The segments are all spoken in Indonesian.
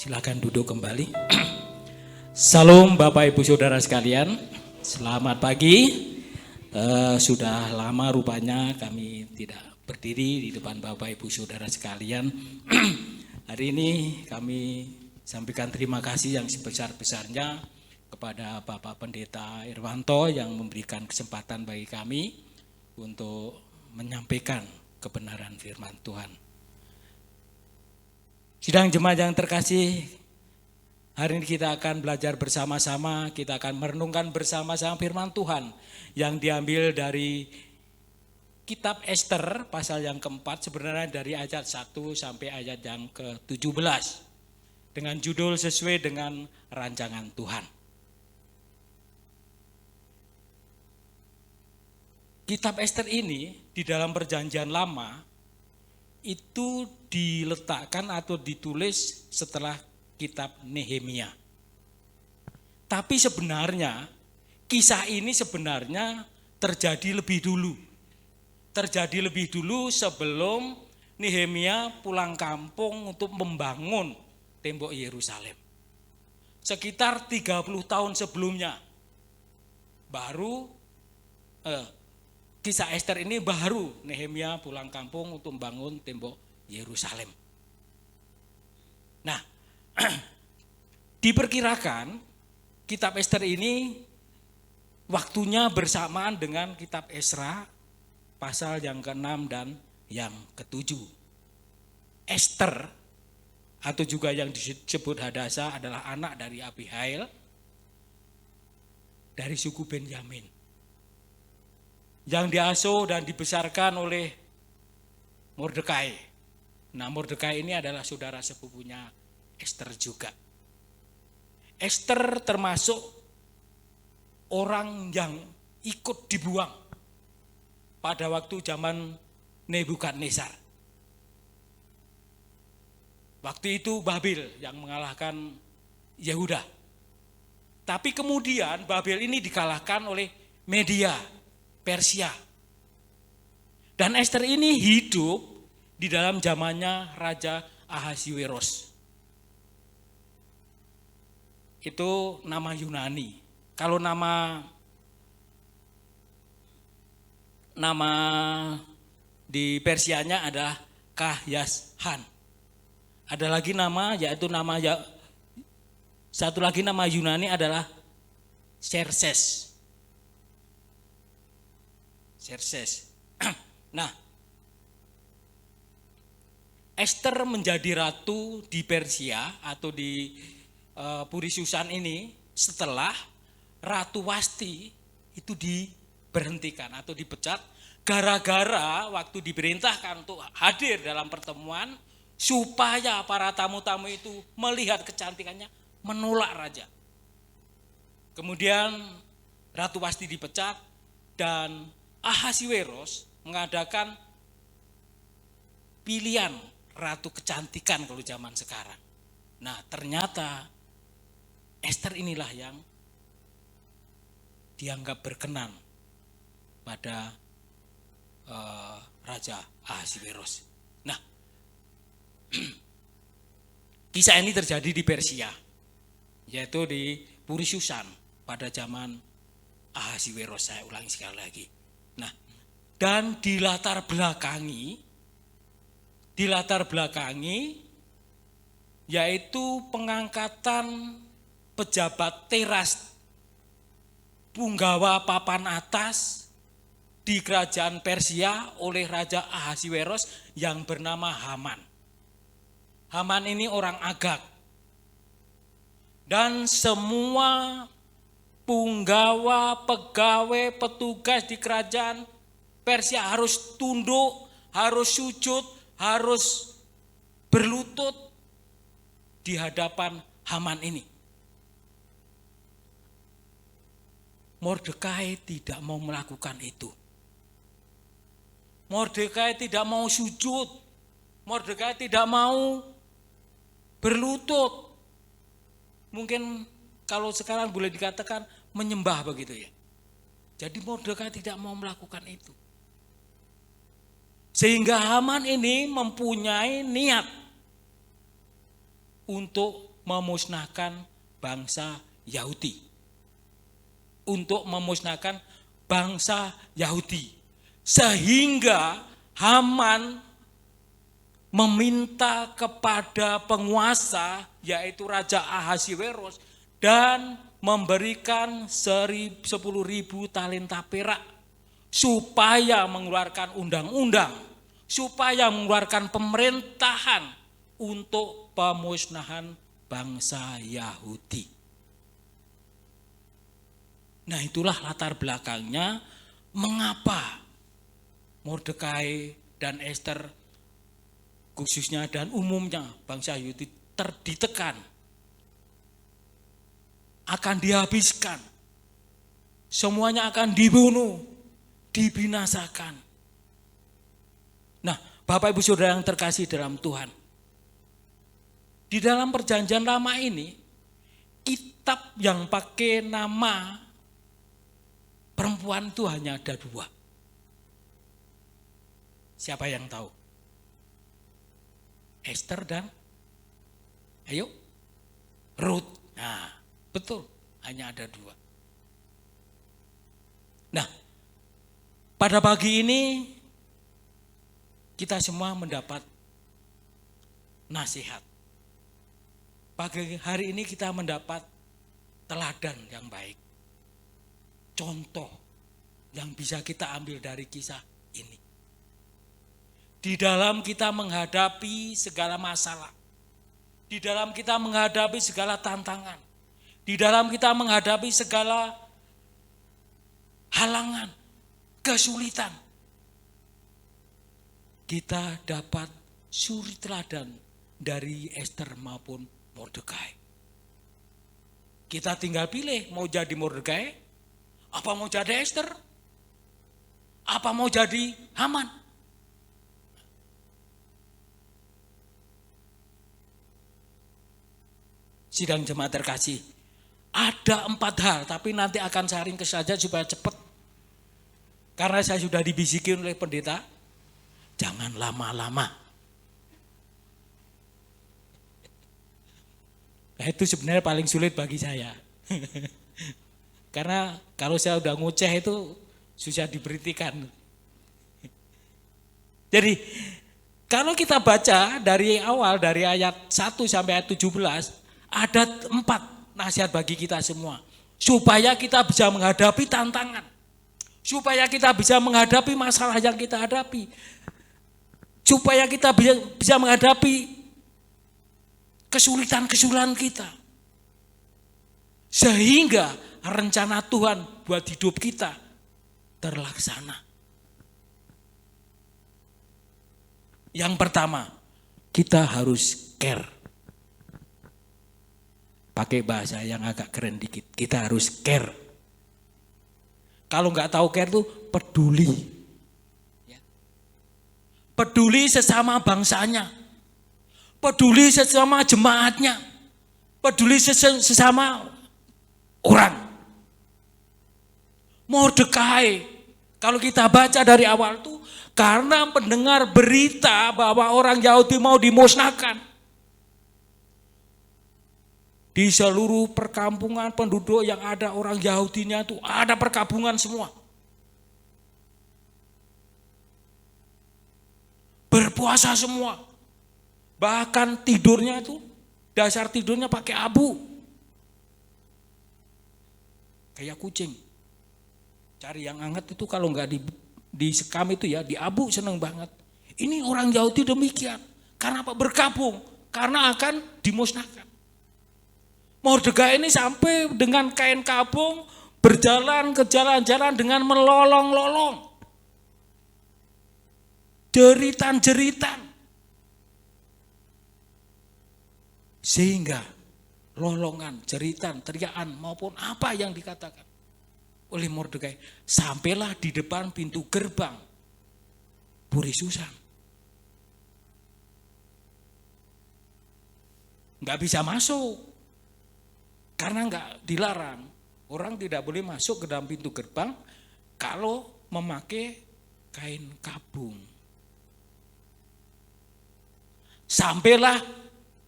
Silakan duduk kembali. Salam Bapak Ibu Saudara sekalian, selamat pagi. Sudah lama rupanya kami tidak berdiri di depan Bapak Ibu Saudara sekalian. Hari ini kami sampaikan terima kasih yang sebesar-besarnya kepada Bapak Pendeta Irwanto yang memberikan kesempatan bagi kami untuk menyampaikan kebenaran firman Tuhan. Sidang jemaat yang terkasih, hari ini kita akan belajar bersama-sama, kita akan merenungkan bersama-sama firman Tuhan yang diambil dari kitab Ester pasal yang keempat, sebenarnya dari ayat 1 sampai ayat yang ke-17 dengan judul sesuai dengan rancangan Tuhan. Kitab Ester ini di dalam perjanjian lama itu diletakkan atau ditulis setelah kitab Nehemia. Tapi sebenarnya kisah ini sebenarnya terjadi lebih dulu. Terjadi lebih dulu sebelum Nehemia pulang kampung untuk membangun tembok Yerusalem. Sekitar 30 tahun sebelumnya baru kisah Ester ini baru Nehemia pulang kampung untuk membangun tembok Yerusalem. Nah, diperkirakan kitab Ester ini waktunya bersamaan dengan kitab Esra pasal yang ke-6 dan yang ke-7. Ester atau juga yang disebut Hadasa adalah anak dari Abihail dari suku Benyamin, yang diasuh dan dibesarkan oleh Mordekai. Nah, Mordekai ini adalah saudara sepupunya Ester juga. Ester termasuk orang yang ikut dibuang pada waktu zaman Nebukadnezar. Waktu itu Babel yang mengalahkan Yehuda. Tapi kemudian Babel ini dikalahkan oleh Media, Persia. Dan Ester ini hidup di dalam zamannya Raja Ahasiweros. Itu nama Yunani. Kalau nama di Persianya adalah Kahyashan. Ada lagi nama, yaitu satu lagi nama Yunani adalah Xerxes. Nah, Ester menjadi ratu di Persia atau di Puri Susan ini setelah Ratu Wasti itu diberhentikan atau dipecat gara-gara waktu diperintahkan untuk hadir dalam pertemuan supaya para tamu-tamu itu melihat kecantikannya menolak raja. Kemudian Ratu Wasti dipecat dan Ahasiweros mengadakan pilihan ratu kecantikan kalau zaman sekarang. Nah, ternyata Ester inilah yang dianggap berkenan pada Raja Ahasiweros. Nah, kisah ini terjadi di Persia, yaitu di Puri Susan pada zaman Ahasiweros. Saya ulangi sekali lagi. Nah, dan dilatar belakangi yaitu pengangkatan pejabat teras punggawa papan atas di kerajaan Persia oleh Raja Ahasiweros yang bernama Haman. Haman ini orang Agag. Dan semua punggawa, pegawai, petugas di kerajaan Persia harus tunduk, harus sujud, harus berlutut di hadapan Haman ini. Mordekai tidak mau melakukan itu. Mordekai tidak mau sujud. Mordekai tidak mau berlutut. Mungkin kalau sekarang boleh dikatakan menyembah begitu ya. Jadi Mordekai tidak mau melakukan itu. Sehingga Haman ini mempunyai niat untuk memusnahkan bangsa Yahudi. Untuk memusnahkan bangsa Yahudi. Sehingga Haman meminta kepada penguasa yaitu Raja Ahasiweros dan memberikan 10.000 talenta perak supaya mengeluarkan undang-undang, supaya mengeluarkan pemerintahan untuk pemusnahan bangsa Yahudi. Nah, itulah latar belakangnya mengapa Mordekai dan Ester khususnya dan umumnya bangsa Yahudi ditekan, akan dihabiskan, semuanya akan dibunuh, dibinasakan. Nah, Bapak Ibu Saudara yang terkasih dalam Tuhan, di dalam perjanjian lama ini, kitab yang pakai nama perempuan itu hanya ada 2. Siapa yang tahu? Ester dan Ruth. Nah, betul, hanya ada 2. Nah, pada pagi ini kita semua mendapat nasihat. Pagi hari ini kita mendapat teladan yang baik. Contoh yang bisa kita ambil dari kisah ini. Di dalam kita menghadapi segala masalah, di dalam kita menghadapi segala tantangan, di dalam kita menghadapi segala halangan, kesulitan, kita dapat suri teladan dari Ester maupun Mordekai. Kita tinggal pilih mau jadi Mordekai, apa mau jadi Ester, apa mau jadi Haman. Sidang jemaat terkasih, ada 4 hal, tapi nanti akan saya ringkas saja supaya cepat. Karena saya sudah dibisikin oleh pendeta, jangan lama-lama. Nah, itu sebenarnya paling sulit bagi saya. Karena kalau saya udah ngoceh itu susah diberhentikan. Jadi kalau kita baca dari awal, dari ayat 1 sampai ayat 17, ada 4 nasihat bagi kita semua. Supaya kita bisa menghadapi tantangan. Supaya kita bisa menghadapi masalah yang kita hadapi. Supaya kita bisa menghadapi kesulitan-kesulitan kita. Sehingga rencana Tuhan buat hidup kita terlaksana. Yang pertama, kita harus care. Pakai bahasa yang agak keren dikit, kita harus care. Kalau nggak tahu care itu peduli. Peduli sesama bangsanya, peduli sesama jemaatnya, peduli sesama orang. Mordekai, kalau kita baca dari awal tuh, karena mendengar berita bahwa orang Yahudi mau dimusnahkan. Di seluruh perkampungan penduduk yang ada orang Yahudinya itu ada perkampungan semua. Berpuasa semua. Bahkan tidurnya itu, dasar tidurnya pakai abu. Kayak kucing. Cari yang hangat itu kalau nggak disekam itu ya, di abu seneng banget. Ini orang Yahudi demikian. Karena apa? Berkabung. Karena akan dimusnahkan. Mordekai ini sampai dengan kain kabung berjalan ke jalan-jalan dengan melolong-lolong. Jeritan-jeritan. Sehingga lolongan, jeritan, teriakan maupun apa yang dikatakan oleh Mordekai sampailah di depan pintu gerbang Puri Susan. Nggak bisa masuk. Karena enggak dilarang, orang tidak boleh masuk ke dalam pintu gerbang kalau memakai kain kabung. Sampailah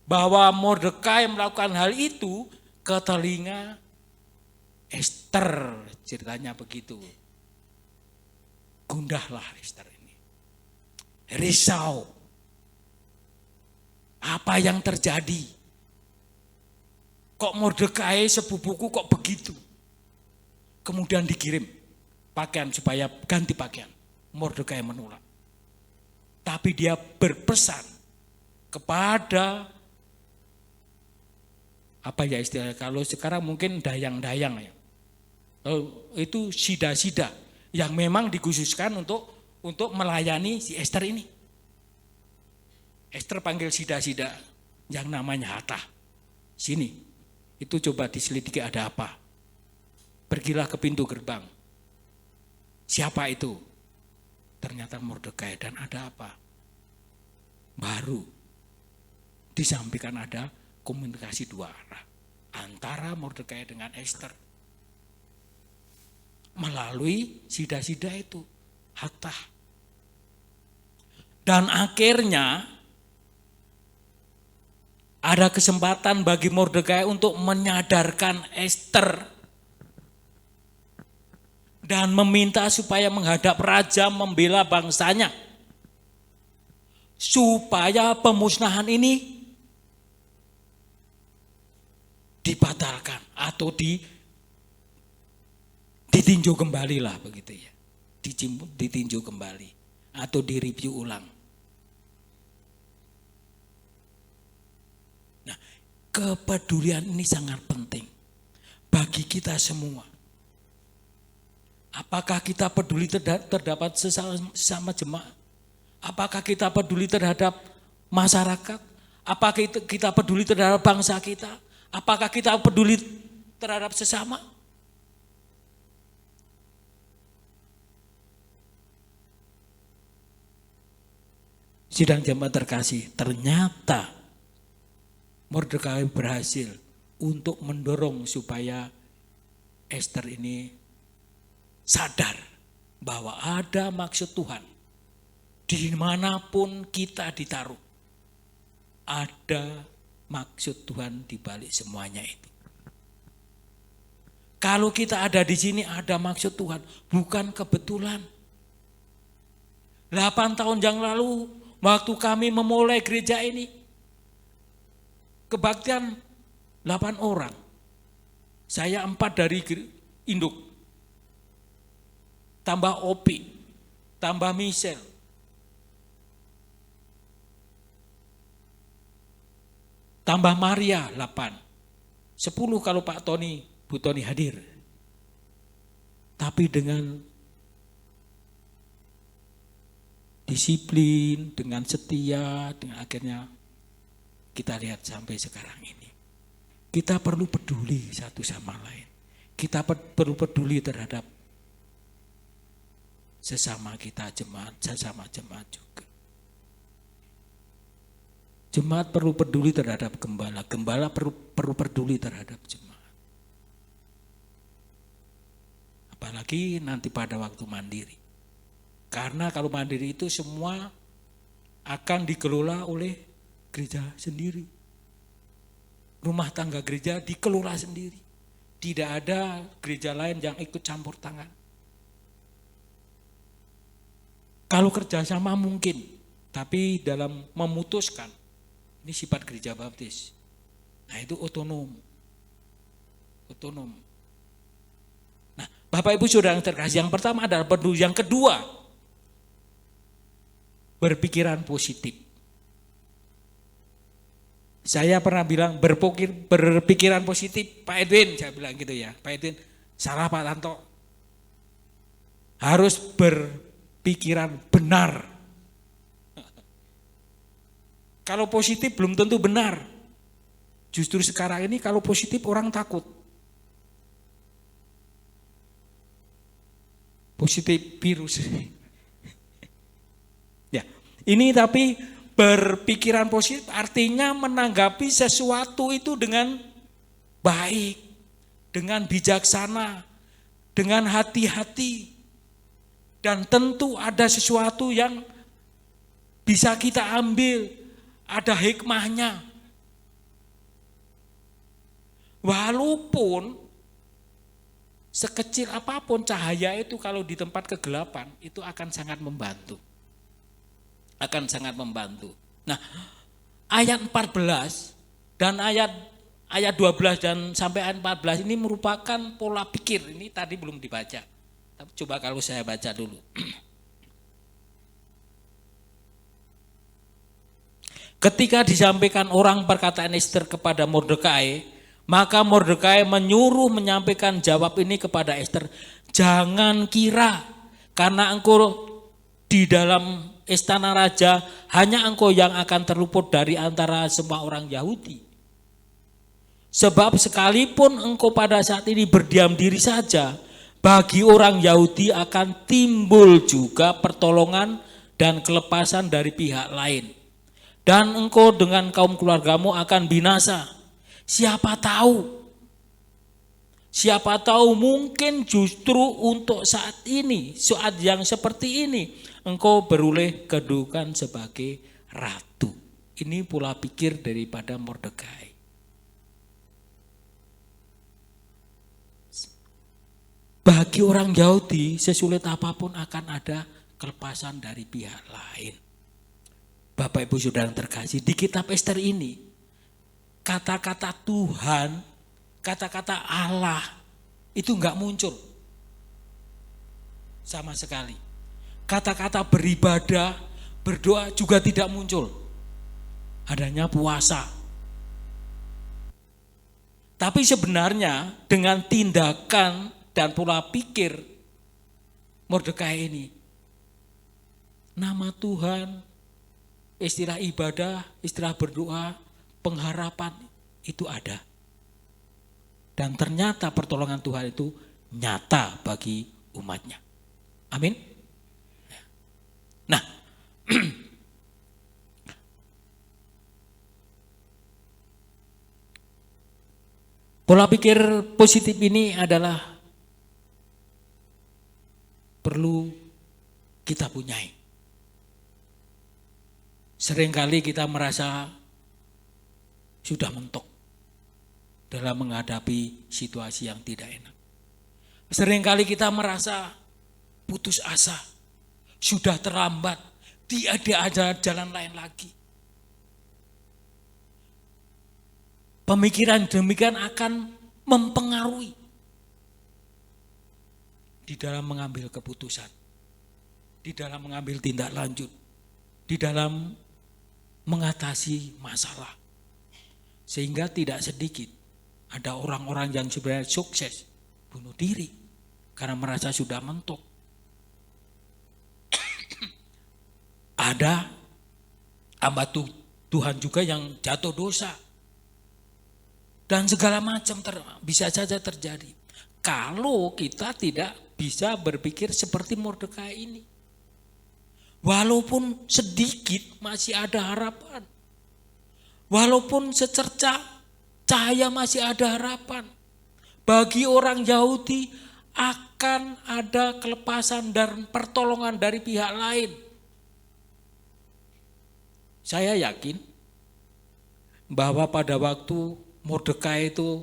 bahwa Mordekai melakukan hal itu ke telinga Ester, ceritanya begitu. Gundahlah Ester ini. Risau. Apa yang terjadi? Kok Mordekai sepupuku kok begitu? Kemudian dikirim pakaian supaya ganti pakaian. Mordekai menolak. Tapi dia berpesan kepada, apa ya istilahnya, kalau sekarang mungkin dayang-dayang ya. Itu sida-sida yang memang dikhususkan untuk melayani si Ester ini. Ester panggil sida-sida yang namanya Hathach. Sini, itu coba diselidiki ada apa. Pergilah ke pintu gerbang. Siapa itu? Ternyata Mordekai. Dan ada apa? Baru disampaikan ada komunikasi dua arah antara Mordekai dengan Ester melalui sida-sida itu, Hathach. Dan akhirnya ada kesempatan bagi Mordekai untuk menyadarkan Ester dan meminta supaya menghadap raja membela bangsanya, supaya pemusnahan ini dibatalkan atau ditinjau kembali lah begitu ya, ditinjau kembali atau direview ulang. Nah, kepedulian ini sangat penting bagi kita semua. Apakah kita peduli terdapat sesama jemaat? Apakah kita peduli terhadap masyarakat? Apakah kita peduli terhadap bangsa kita? Apakah kita peduli terhadap sesama? Sidang jemaat terkasih, ternyata Mordekai berhasil untuk mendorong supaya Ester ini sadar bahwa ada maksud Tuhan. Dimanapun kita ditaruh, ada maksud Tuhan di balik semuanya itu. Kalau kita ada di sini ada maksud Tuhan, bukan kebetulan. 8 tahun yang lalu, waktu kami memulai gereja ini, kebaktian 8 orang. Saya 4 dari induk. Tambah Opi, tambah Michelle. Tambah Maria 8. 10 kalau Pak Tony, Bu Tony hadir. Tapi dengan disiplin, dengan setia, dengan akhirnya kita lihat sampai sekarang ini. Kita perlu peduli satu sama lain. Kita perlu peduli terhadap sesama kita jemaat, sesama jemaat juga. Jemaat perlu peduli terhadap gembala, gembala perlu peduli terhadap jemaat. Apalagi nanti pada waktu mandiri. Karena kalau mandiri itu semua akan dikelola oleh gereja sendiri. Rumah tangga gereja dikelola sendiri. Tidak ada gereja lain yang ikut campur tangan. Kalau kerjasama mungkin, tapi dalam memutuskan, ini sifat gereja baptis. Nah itu otonom. Nah Bapak Ibu Saudara yang terkasih, yang pertama adalah peduli, yang kedua berpikiran positif. Saya pernah bilang berpikiran positif, Pak Edwin, saya bilang gitu ya, Pak Edwin, salah Pak Tanto. Harus berpikiran benar. Kalau positif belum tentu benar. Justru sekarang ini kalau positif orang takut. Positif virus. Ya, ini tapi berpikiran positif artinya menanggapi sesuatu itu dengan baik, dengan bijaksana, dengan hati-hati. Dan tentu ada sesuatu yang bisa kita ambil, ada hikmahnya. Walaupun sekecil apapun cahaya itu kalau di tempat kegelapan itu akan sangat membantu. Akan sangat membantu. Nah, ayat 14 dan ayat 12 dan sampai ayat 14 ini merupakan pola pikir. Ini tadi belum dibaca. Tapi coba kalau saya baca dulu. Ketika disampaikan orang perkataan Ester kepada Mordekai, maka Mordekai menyuruh menyampaikan jawab ini kepada Ester. Jangan kira karena engkau di dalam istana raja hanya engkau yang akan terluput dari antara semua orang Yahudi. Sebab sekalipun engkau pada saat ini berdiam diri saja, bagi orang Yahudi akan timbul juga pertolongan dan kelepasan dari pihak lain. Dan engkau dengan kaum keluargamu akan binasa. Siapa tahu mungkin justru untuk saat ini, saat yang seperti ini, engkau beroleh kedudukan sebagai ratu. Ini pola pikir daripada Mordekai. Bagi orang Yahudi, sesulit apapun akan ada kelepasan dari pihak lain. Bapak Ibu Saudara yang terkasih, di kitab Ester ini, kata-kata Tuhan, kata-kata Allah, itu enggak muncul sama sekali. Kata-kata beribadah, berdoa juga tidak muncul. Adanya puasa. Tapi sebenarnya dengan tindakan dan pola pikir Mordekai ini, nama Tuhan, istilah ibadah, istilah berdoa, pengharapan itu ada. Dan ternyata pertolongan Tuhan itu nyata bagi umatnya. Amin. Nah, pola pikir positif ini adalah perlu kita punyai. Seringkali kita merasa sudah mentok dalam menghadapi situasi yang tidak enak. Seringkali kita merasa putus asa, sudah terlambat, tidak ada jalan lain lagi. Pemikiran demikian akan mempengaruhi di dalam mengambil keputusan, di dalam mengambil tindak lanjut, di dalam mengatasi masalah. Sehingga tidak sedikit ada orang-orang yang sebenarnya sukses bunuh diri karena merasa sudah mentok. Ada hamba Tuhan juga yang jatuh dosa. Dan segala macam bisa saja terjadi. Kalau kita tidak bisa berpikir seperti Mordekai ini. Walaupun sedikit masih ada harapan. Walaupun secerca cahaya masih ada harapan. Bagi orang Yahudi akan ada kelepasan dan pertolongan dari pihak lain. Saya yakin bahwa pada waktu Mordekai itu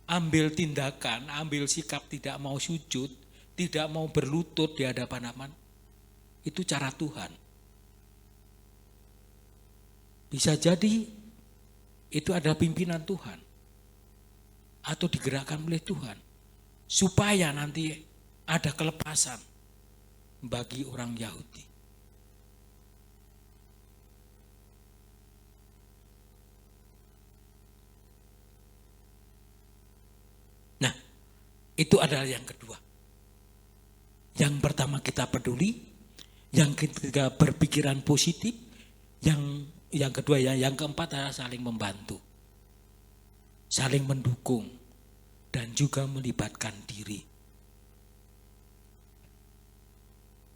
ambil tindakan, ambil sikap tidak mau sujud, tidak mau berlutut di hadapan Haman, itu cara Tuhan. Bisa jadi itu adalah pimpinan Tuhan atau digerakkan oleh Tuhan supaya nanti ada kelepasan bagi orang Yahudi. Nah, itu adalah yang kedua. Yang pertama kita peduli, yang ketiga berpikiran positif, yang kedua yang keempat adalah saling membantu, saling mendukung, dan juga melibatkan diri.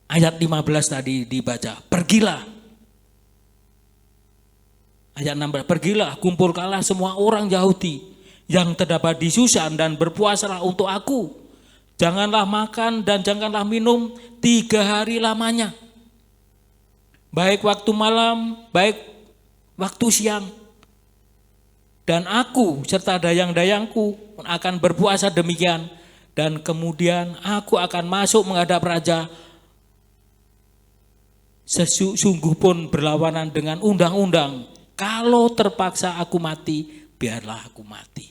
Ayat 15 tadi dibaca, pergilah. Ayat 16, pergilah, kumpulkanlah semua orang Yahudi yang terdapat di Susan dan berpuasalah untuk aku. Janganlah makan dan janganlah minum 3 hari lamanya. Baik waktu malam, baik waktu siang. dan aku serta dayang-dayangku akan berpuasa demikian, dan kemudian aku akan masuk menghadap raja, sesungguh pun berlawanan dengan undang-undang. Kalau terpaksa aku mati, biarlah aku mati.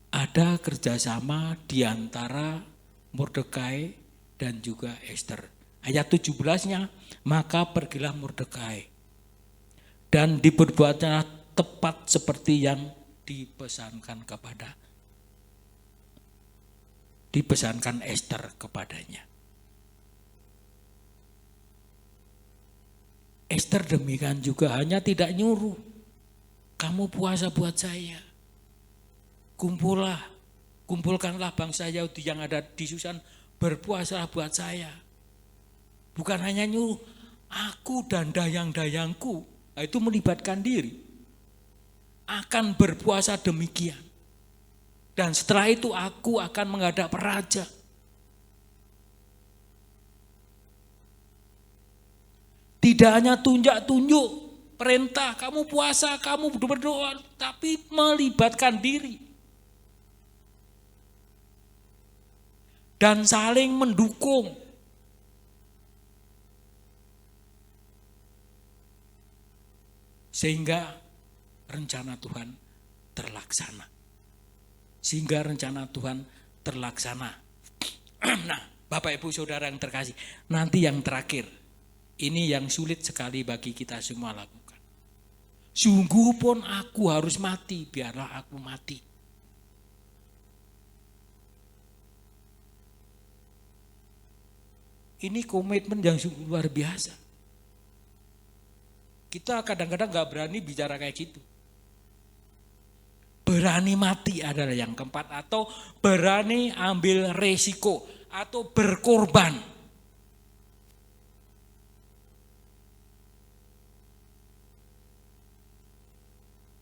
Ada kerjasama di antara Mordekai dan juga Ester. Ayat 17-nya, maka pergilah Mordekai dan diperbuatnya tepat seperti yang dipesankan Ester kepadanya. Ester demikian juga, hanya tidak nyuruh, kamu puasa buat saya. Kumpulkanlah bangsa Yahudi yang ada di Susan, berpuasalah buat saya. Bukan hanya nyuruh, aku dan dayang-dayangku, itu melibatkan diri, akan berpuasa demikian. Dan setelah itu aku akan menghadap raja. Tidak hanya tunjuk perintah, kamu puasa, kamu berdoa, tapi melibatkan diri. Dan saling mendukung. Sehingga rencana Tuhan terlaksana. Nah, Bapak Ibu Saudara yang terkasih, nanti yang terakhir, ini yang sulit sekali bagi kita semua lakukan. Sungguh pun aku harus mati, biarlah aku mati. Ini komitmen yang sungguh luar biasa. Kita kadang-kadang gak berani bicara kayak gitu. Berani mati adalah yang keempat, atau berani ambil resiko, atau berkorban.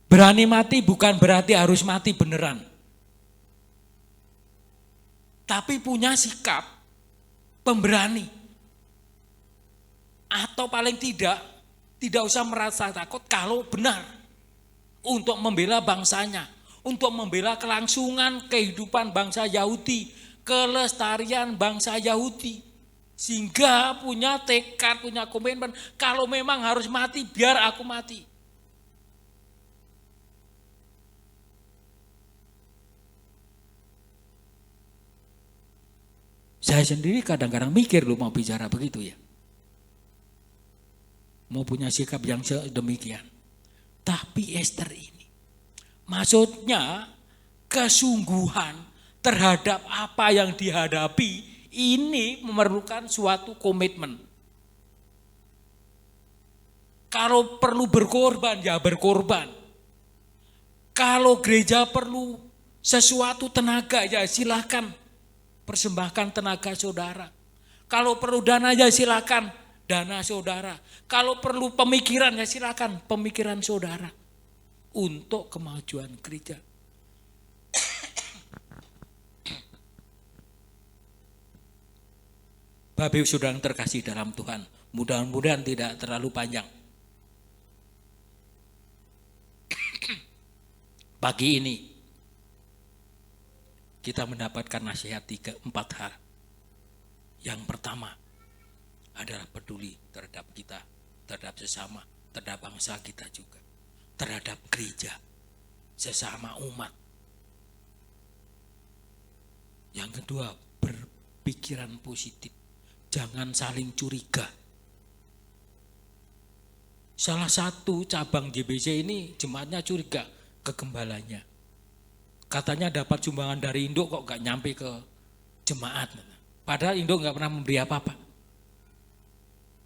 Berani mati bukan berarti harus mati beneran. Tapi punya sikap pemberani. Atau paling tidak usah merasa takut kalau benar. Untuk membela bangsanya. Untuk membela kelangsungan kehidupan bangsa Yahudi. Kelestarian bangsa Yahudi. Sehingga punya tekad, punya komitmen. Kalau memang harus mati, biar aku mati. Saya sendiri kadang-kadang mikir loh mau bicara begitu ya. Mau punya sikap yang sedemikian. Tapi Ester ini, maksudnya kesungguhan terhadap apa yang dihadapi ini memerlukan suatu komitmen. Kalau perlu berkorban, ya berkorban. Kalau gereja perlu sesuatu tenaga, ya silakan. Persembahkan tenaga saudara. Kalau perlu dana ya silakan dana saudara. Kalau perlu pemikiran ya silakan pemikiran saudara untuk kemajuan gereja. Bapak Ibu Saudara yang terkasih dalam Tuhan, mudah-mudahan tidak terlalu panjang. Pagi ini kita mendapatkan nasihat 4 hal. Yang pertama adalah peduli terhadap kita, terhadap sesama, terhadap bangsa kita juga, terhadap gereja, sesama umat. Yang kedua, berpikiran positif, jangan saling curiga. Salah satu cabang JBC ini jemaatnya curiga ke gembalanya. Katanya dapat sumbangan dari induk kok gak nyampe ke jemaat. Padahal induk gak pernah memberi apa-apa.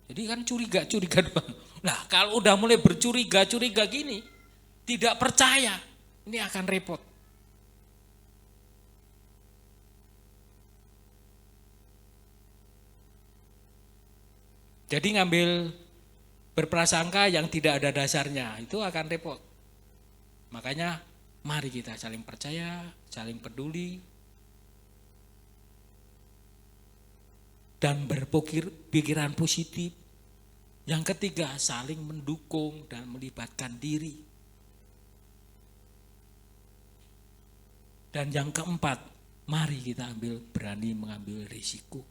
Jadi kan curiga doang. Nah kalau udah mulai bercuriga gini, tidak percaya, ini akan repot. Jadi ngambil berprasangka yang tidak ada dasarnya, itu akan repot. Makanya mari kita saling percaya, saling peduli, dan berpikiran positif. Yang ketiga, saling mendukung dan melibatkan diri. Dan yang keempat, mari kita berani mengambil risiko.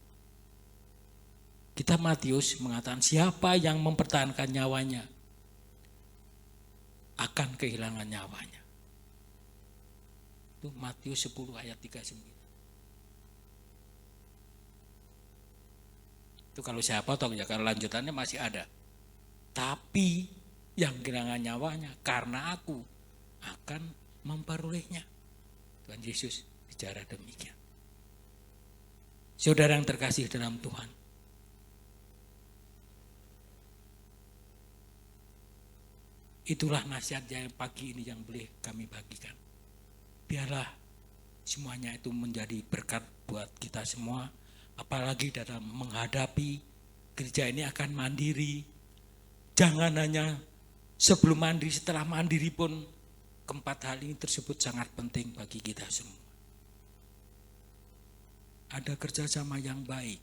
Kitab Matius mengatakan siapa yang mempertahankan nyawanya akan kehilangan nyawanya. Itu Matius 10 ayat 39. Itu kalau saya potong ya, kalau lanjutannya masih ada. Tapi yang kehilangan nyawanya karena aku akan memperolehnya. Tuhan Yesus bicara demikian. Saudara yang terkasih dalam Tuhan, itulah nasihat yang pagi ini yang boleh kami bagikan. Biarlah semuanya itu menjadi berkat buat kita semua. Apalagi dalam menghadapi gereja ini akan mandiri. Jangan hanya sebelum mandiri, setelah mandiri pun keempat hal ini tersebut sangat penting bagi kita semua. Ada kerjasama yang baik,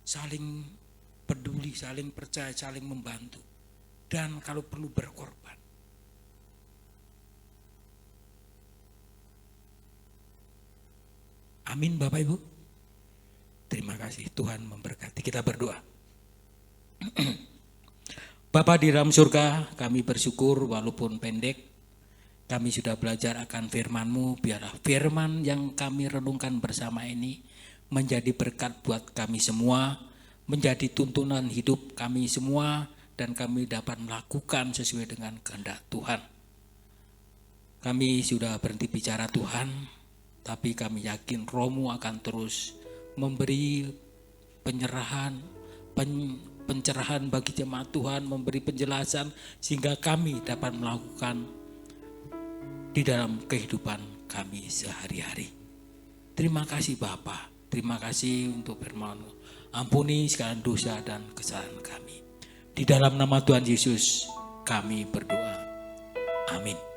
saling peduli, saling percaya, saling membantu. Dan kalau perlu berkorban. Amin Bapak Ibu. Terima kasih, Tuhan memberkati. Kita berdoa. Bapa di dalam surga, kami bersyukur walaupun pendek, kami sudah belajar akan firman-Mu. Biarlah firman yang kami renungkan bersama ini menjadi berkat buat kami semua, menjadi tuntunan hidup kami semua, dan kami dapat melakukan sesuai dengan kehendak Tuhan. Kami sudah berhenti bicara Tuhan, tapi kami yakin Roh-Mu akan terus memberi pencerahan bagi jemaat Tuhan, memberi penjelasan sehingga kami dapat melakukan di dalam kehidupan kami sehari-hari. Terima kasih Bapa, terima kasih untuk firman-Mu. Ampuni segala dosa dan kesalahan kami. Di dalam nama Tuhan Yesus kami berdoa. Amin.